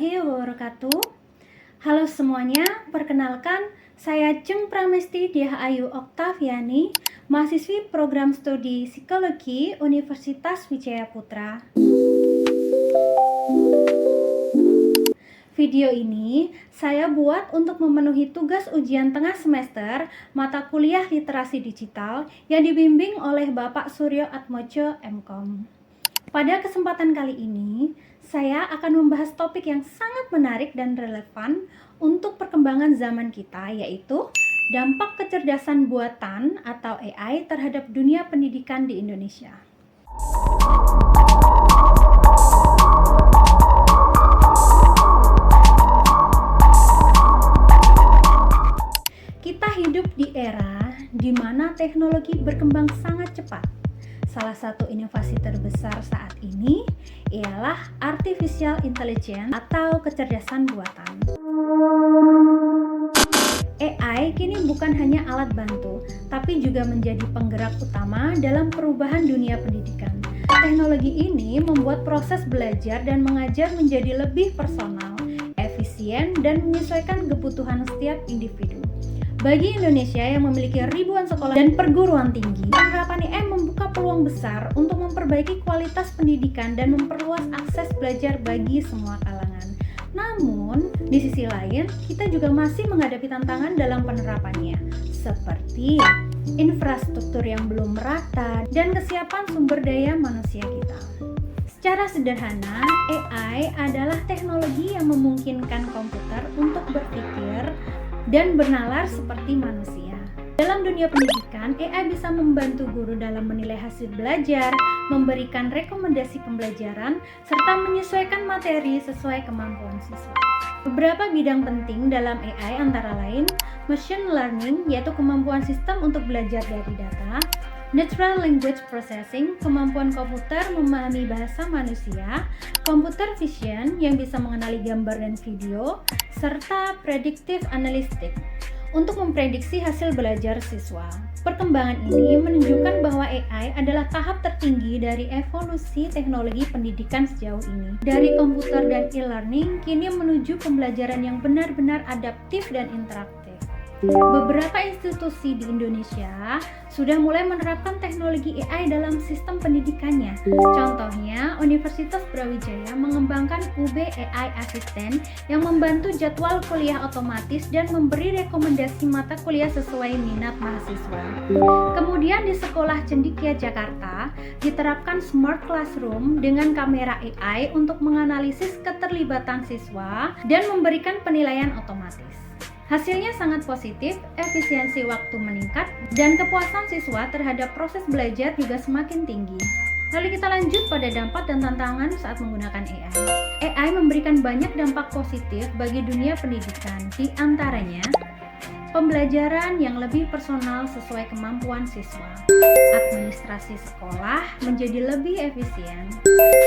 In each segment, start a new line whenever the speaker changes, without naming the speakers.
warahmatullahi wabarakatuh. Halo semuanya, perkenalkan saya Ceng Pramesti Diah Ayu Oktaviani, mahasiswi program studi Psikologi Universitas Wijaya Putra. Video ini saya buat untuk memenuhi tugas ujian tengah semester mata kuliah literasi digital yang dibimbing oleh Bapak Suryo Atmojo MKom. Pada kesempatan kali ini, saya akan membahas topik yang sangat menarik dan relevan untuk perkembangan zaman kita, yaitu dampak kecerdasan buatan atau AI terhadap dunia pendidikan di Indonesia. Kita hidup di era di mana teknologi berkembang sangat cepat. Salah satu inovasi terbesar saat ini ialah artificial intelligence atau kecerdasan buatan. AI kini bukan hanya alat bantu, tapi juga menjadi penggerak utama dalam perubahan dunia pendidikan. Teknologi ini membuat proses belajar dan mengajar menjadi lebih personal, efisien, dan menyesuaikan kebutuhan setiap individu. Bagi Indonesia yang memiliki ribuan sekolah dan perguruan tinggi, penerapan AI membuka peluang besar untuk memperbaiki kualitas pendidikan dan memperluas akses belajar bagi semua kalangan. Namun, di sisi lain, kita juga masih menghadapi tantangan dalam penerapannya, seperti infrastruktur yang belum merata dan kesiapan sumber daya manusia kita. Secara sederhana, AI adalah teknologi yang memungkinkan komputer untuk berpikir dan bernalar seperti manusia. Dalam dunia pendidikan, AI bisa membantu guru dalam menilai hasil belajar, memberikan rekomendasi pembelajaran, serta menyesuaikan materi sesuai kemampuan siswa. Beberapa bidang penting dalam AI antara lain machine learning, yaitu kemampuan sistem untuk belajar dari data, natural language processing, kemampuan komputer memahami bahasa manusia, computer vision yang bisa mengenali gambar dan video, serta predictive analytics untuk memprediksi hasil belajar siswa. Perkembangan ini menunjukkan bahwa AI adalah tahap tertinggi dari evolusi teknologi pendidikan sejauh ini. Dari komputer dan e-learning, kini menuju pembelajaran yang benar-benar adaptif dan interaktif. Beberapa institusi di Indonesia sudah mulai menerapkan teknologi AI dalam sistem pendidikannya. Contohnya, Universitas Brawijaya mengembangkan UB AI Assistant yang membantu jadwal kuliah otomatis dan memberi rekomendasi mata kuliah sesuai minat mahasiswa. Kemudian di Sekolah Cendikia Jakarta diterapkan Smart Classroom dengan kamera AI untuk menganalisis keterlibatan siswa dan memberikan penilaian otomatis. Hasilnya sangat positif, efisiensi waktu meningkat, dan kepuasan siswa terhadap proses belajar juga semakin tinggi. Lalu kita lanjut pada dampak dan tantangan saat menggunakan AI. AI memberikan banyak dampak positif bagi dunia pendidikan, di antaranya pembelajaran yang lebih personal sesuai kemampuan siswa, administrasi sekolah menjadi lebih efisien,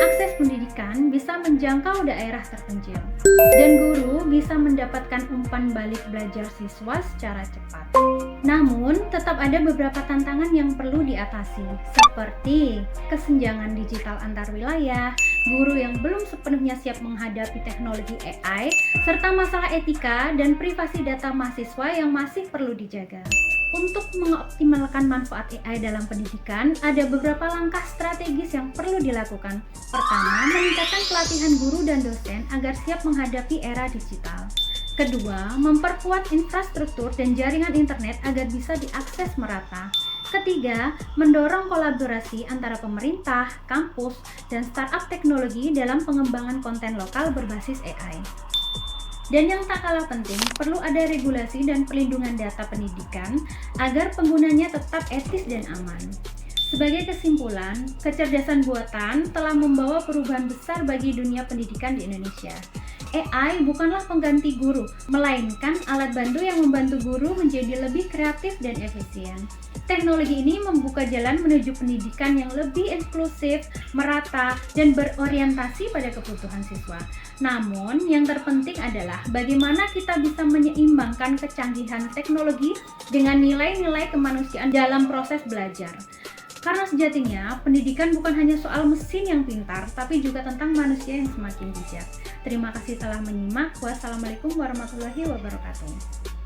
akses pendidikan bisa menjangkau daerah terpencil, dan guru bisa mendapatkan umpan balik belajar siswa secara cepat. Namun, tetap ada beberapa tantangan yang perlu diatasi, seperti kesenjangan digital antar wilayah, guru yang belum sepenuhnya siap menghadapi teknologi AI, serta masalah etika dan privasi data mahasiswa yang masih perlu dijaga. Untuk mengoptimalkan manfaat AI dalam pendidikan, ada beberapa langkah strategis yang perlu dilakukan. Pertama, meningkatkan pelatihan guru dan dosen agar siap menghadapi era digital. Kedua, memperkuat infrastruktur dan jaringan internet agar bisa diakses merata. Ketiga, mendorong kolaborasi antara pemerintah, kampus, dan startup teknologi dalam pengembangan konten lokal berbasis AI. Dan yang tak kalah penting, perlu ada regulasi dan perlindungan data pendidikan agar penggunanya tetap etis dan aman. Sebagai kesimpulan, kecerdasan buatan telah membawa perubahan besar bagi dunia pendidikan di Indonesia. AI bukanlah pengganti guru, melainkan alat bantu yang membantu guru menjadi lebih kreatif dan efisien. Teknologi ini membuka jalan menuju pendidikan yang lebih inklusif, merata, dan berorientasi pada kebutuhan siswa. Namun, yang terpenting adalah bagaimana kita bisa menyeimbangkan kecanggihan teknologi dengan nilai-nilai kemanusiaan dalam proses belajar. Karena sejatinya, pendidikan bukan hanya soal mesin yang pintar, tapi juga tentang manusia yang semakin bijak. Terima kasih telah menyimak. Wassalamualaikum warahmatullahi wabarakatuh.